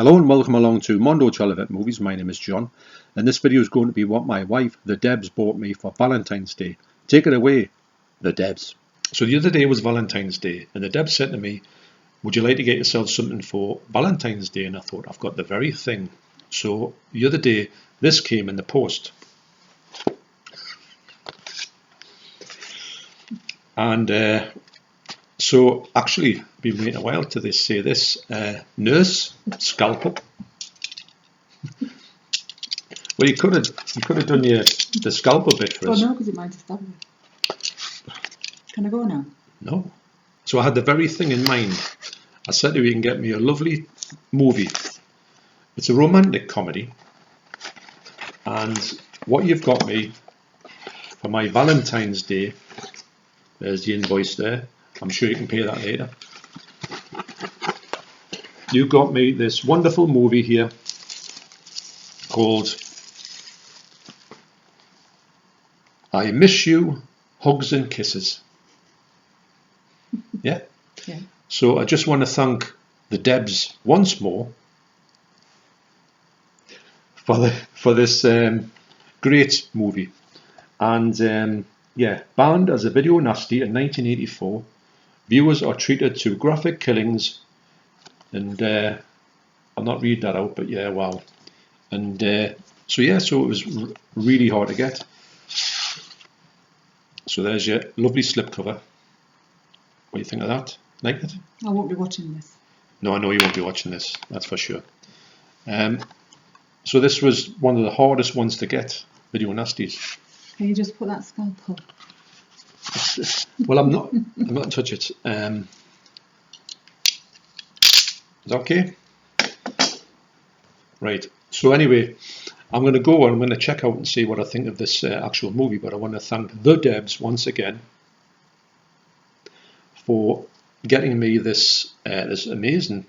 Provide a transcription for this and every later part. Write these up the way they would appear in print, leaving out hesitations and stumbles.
Hello and welcome along to Mondo Chelloveck Movies. My name is John, and this video is going to be what my wife, the Debs, bought me for Valentine's Day. Take it away, the Debs. So the other day was Valentine's Day, and the Debs said to me, would you like to get yourself something for Valentine's Day? And I thought, I've got the very thing. So the other day, this came in the post. And so actually, been waiting a while to say this. Nurse scalpel. Well, you could have done the scalpel bit for us. Oh no, because it might have stabbed me. Can I go now? No. So I had the very thing in mind. I said to you, you can get me a lovely movie. It's a romantic comedy, and what you've got me for my Valentine's Day. There's the invoice there. I'm sure you can pay that later. You got me this wonderful movie here called I Miss You, Hugs and Kisses. Yeah? Yeah. So I just want to thank the Debs once more for this great movie. And yeah, banned as a video nasty in 1984. Viewers are treated to graphic killings, and I'll not read that out, but yeah, wow. And so it was really hard to get. So there's your lovely slipcover. What do you think of that? Like it? I won't be watching this. No, I know you won't be watching this, that's for sure. So this was one of the hardest ones to get, video nasties. Can you just put that scalpel? Well, I'm not going to touch it. Is that okay? Right. So anyway, I'm going to go and I'm going to check out and see what I think of this actual movie. But I want to thank the Debs once again for getting me this this amazing,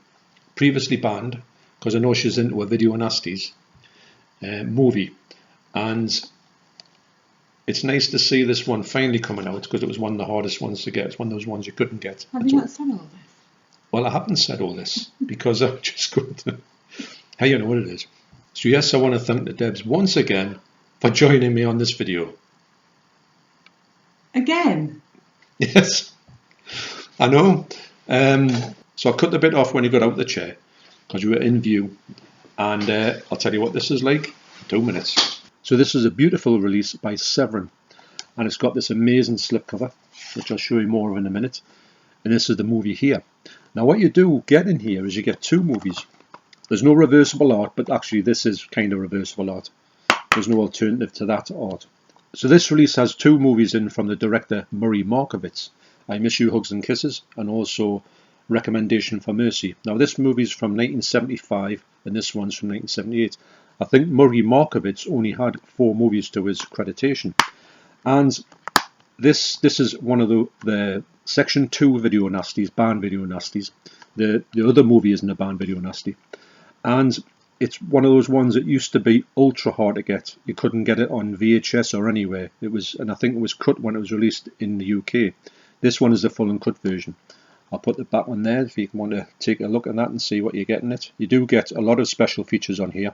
previously banned, because I know she's into a video nasties movie, and it's nice to see this one finally coming out, because it was one of the hardest ones to get. It's one of those ones you couldn't get. Have you not said all this? Well, I haven't said all this because I'm just going to. How you know what it is. So yes, I want to thank the Debs once again for joining me on this video. Again? Yes, I know. So I cut the bit off when you got out the chair because you were in view, and I'll tell you what this is like in 2 minutes. So this is a beautiful release by Severin, and it's got this amazing slipcover, which I'll show you more of in a minute. And this is the movie here. Now what you do get in here is you get two movies. There's no reversible art, but actually this is kind of reversible art. There's no alternative to that art. So this release has two movies in from the director Murray Markovitz, I Miss You, Hugs and Kisses, and also Recommendation for Mercy. Now this movie is from 1975 and this one's from 1978. I think Murray Markovitz only had 4 movies to his accreditation, and this is one of the section 2 video nasties, banned video nasties. The other movie isn't a banned video nasty, and it's one of those ones that used to be ultra hard to get. You couldn't get it on VHS or anywhere. It was, and I think it was cut when it was released in the UK. This one is the full and cut version. I'll put the back one there if you want to take a look at that and see what you get in it. You do get a lot of special features on here,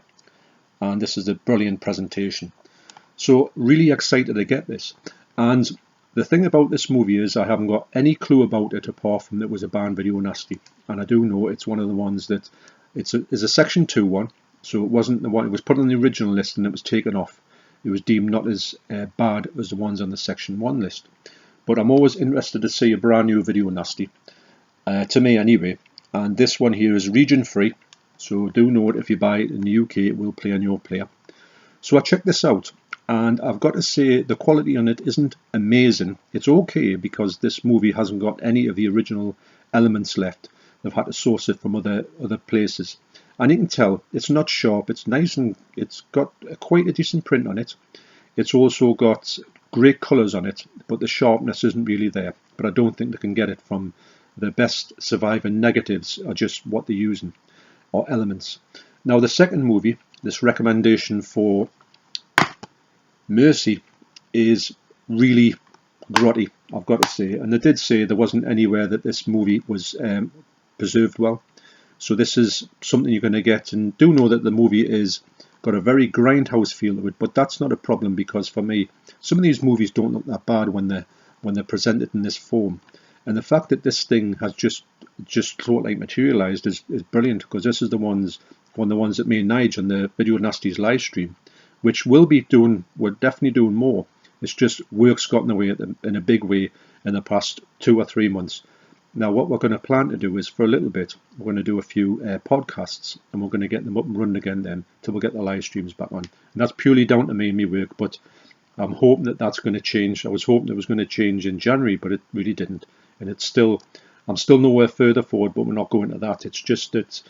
and this is a brilliant presentation. So really excited to get this. And the thing about this movie is I haven't got any clue about it apart from that it was a banned video nasty. And I do know it's one of the ones that it's a section 2 one, so it wasn't the one. It was put on the original list and it was taken off. It was deemed not as bad as the ones on the section 1 list. But I'm always interested to see a brand new video nasty, to me anyway. And this one here is region free, so do note if you buy it in the UK it will play on your player. So I checked this out, and I've got to say the quality on it isn't amazing. It's okay because this movie hasn't got any of the original elements left. They've had to source it from other places, and you can tell it's not sharp. It's nice, and it's got quite a decent print on it. It's also got great colours on it, but the sharpness isn't really there. But I don't think they can get it from the best surviving negatives are just what they're using, or elements. Now the second movie, this Recommendation for Mercy, is really grotty, I've got to say. And they did say there wasn't anywhere that this movie was preserved well, So this is something you're going to get, and do know that the movie is got a very grindhouse feel to it, but that's not a problem, because for me, some of these movies don't look that bad when they're presented in this form. And the fact that this thing has just sort of like materialized is brilliant, because this is one of the ones that me and Nige on the Video Nasty's live stream, which we're definitely doing more. It's just work's gotten away in a big way in the past 2 or 3 months. Now what we're going to plan to do is, for a little bit, we're going to do a few podcasts, and we're going to get them up and running again then, till we get the live streams back on. And that's purely down to me and my work, but I'm hoping that that's going to change. I was hoping it was going to change in January, but it really didn't. And I'm still nowhere further forward, but we're not going to that. It's just that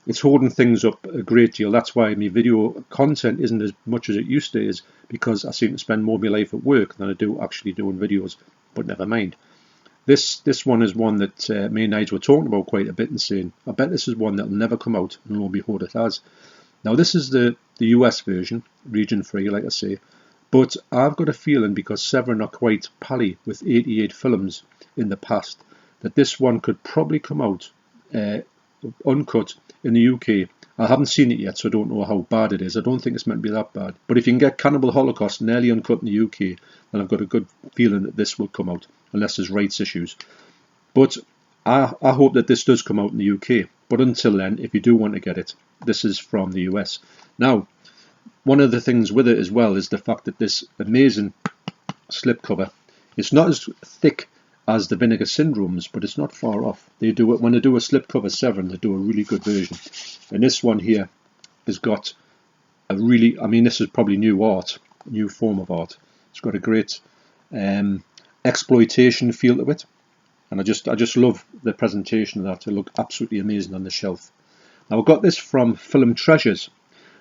it's holding things up a great deal. That's why my video content isn't as much as it used to, is because I seem to spend more of my life at work than I do actually doing videos. But never mind. This one is one that me and Nige were talking about quite a bit and saying, I bet this is one that'll never come out, and lo and behold it has. Now this is the US version, region free, like I say, but I've got a feeling, because Severin are quite pally with 88 films in the past, that this one could probably come out uncut in the UK. I haven't seen it yet, so I don't know how bad it is. I don't think it's meant to be that bad. But if you can get Cannibal Holocaust nearly uncut in the UK, then I've got a good feeling that this will come out, unless there's rights issues. But I hope that this does come out in the UK. But until then, if you do want to get it, this is from the US. Now, one of the things with it as well is the fact that this amazing slipcover, it's not as thick as the Vinegar Syndromes, but it's not far off. They do it when they do a slipcover Severin, they do a really good version. And this one here has got a really, I mean, this is probably new form of art. It's got a great exploitation feel to it, and I just love the presentation of that. It looked absolutely amazing on the shelf. Now I got this from Film Treasures.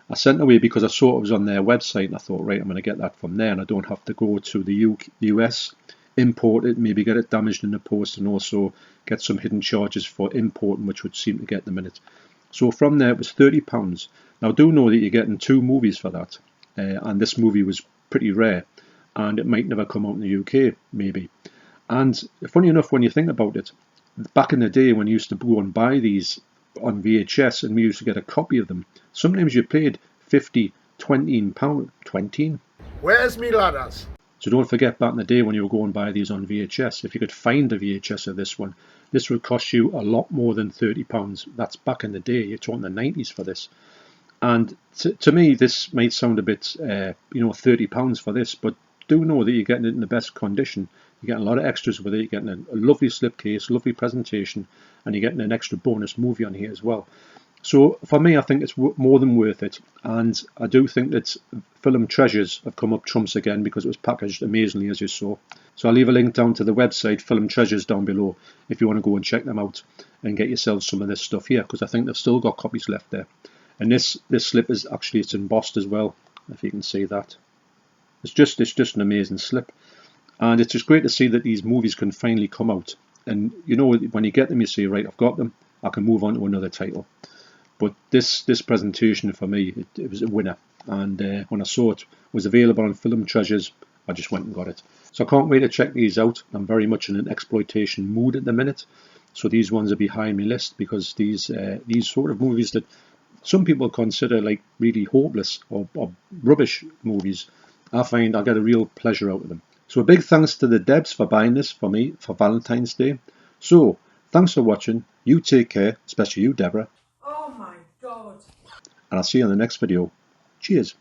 I sent it away because I saw it was on their website, and I thought, right, I'm going to get that from there, and I don't have to go to the US, import it, maybe get it damaged in the post, and also get some hidden charges for importing, which would seem to get the minute. So from there it was £30. Now do know that you're getting 2 movies for that, and this movie was pretty rare, and it might never come out in the UK, maybe. And funny enough, when you think about it, back in the day when you used to go and buy these on VHS, and we used to get a copy of them, sometimes you paid £50, £20. 20? Where's me ladders? So don't forget, back in the day when you were going by these on VHS, if you could find a VHS of this one, this would cost you a lot more than £30. That's back in the day. You're talking the 90s for this. And to me, this might sound a bit, £30 for this, but do know that you're getting it in the best condition. You're getting a lot of extras with it. You're getting a lovely slipcase, lovely presentation, and you're getting an extra bonus movie on here as well. So for me, I think it's more than worth it, and I do think that Film Treasures have come up trumps again, because it was packaged amazingly, as you saw. So I'll leave a link down to the website, Film Treasures, down below, if you want to go and check them out and get yourselves some of this stuff here, because I think they've still got copies left there. And this slip is actually, it's embossed as well, if you can see that. It's just an amazing slip, and it's just great to see that these movies can finally come out. And you know, when you get them, you say, right, I've got them, I can move on to another title. But this presentation for me, it was a winner. And when I saw it was available on Film Treasures, I just went and got it. So I can't wait to check these out. I'm very much in an exploitation mood at the minute. So these ones are behind my list, because these sort of movies that some people consider like really hopeless or rubbish movies, I find I get a real pleasure out of them. So a big thanks to the Debs for buying this for me for Valentine's Day. So thanks for watching. You take care, especially you, Deborah. Oh my God. And I'll see you in the next video. Cheers.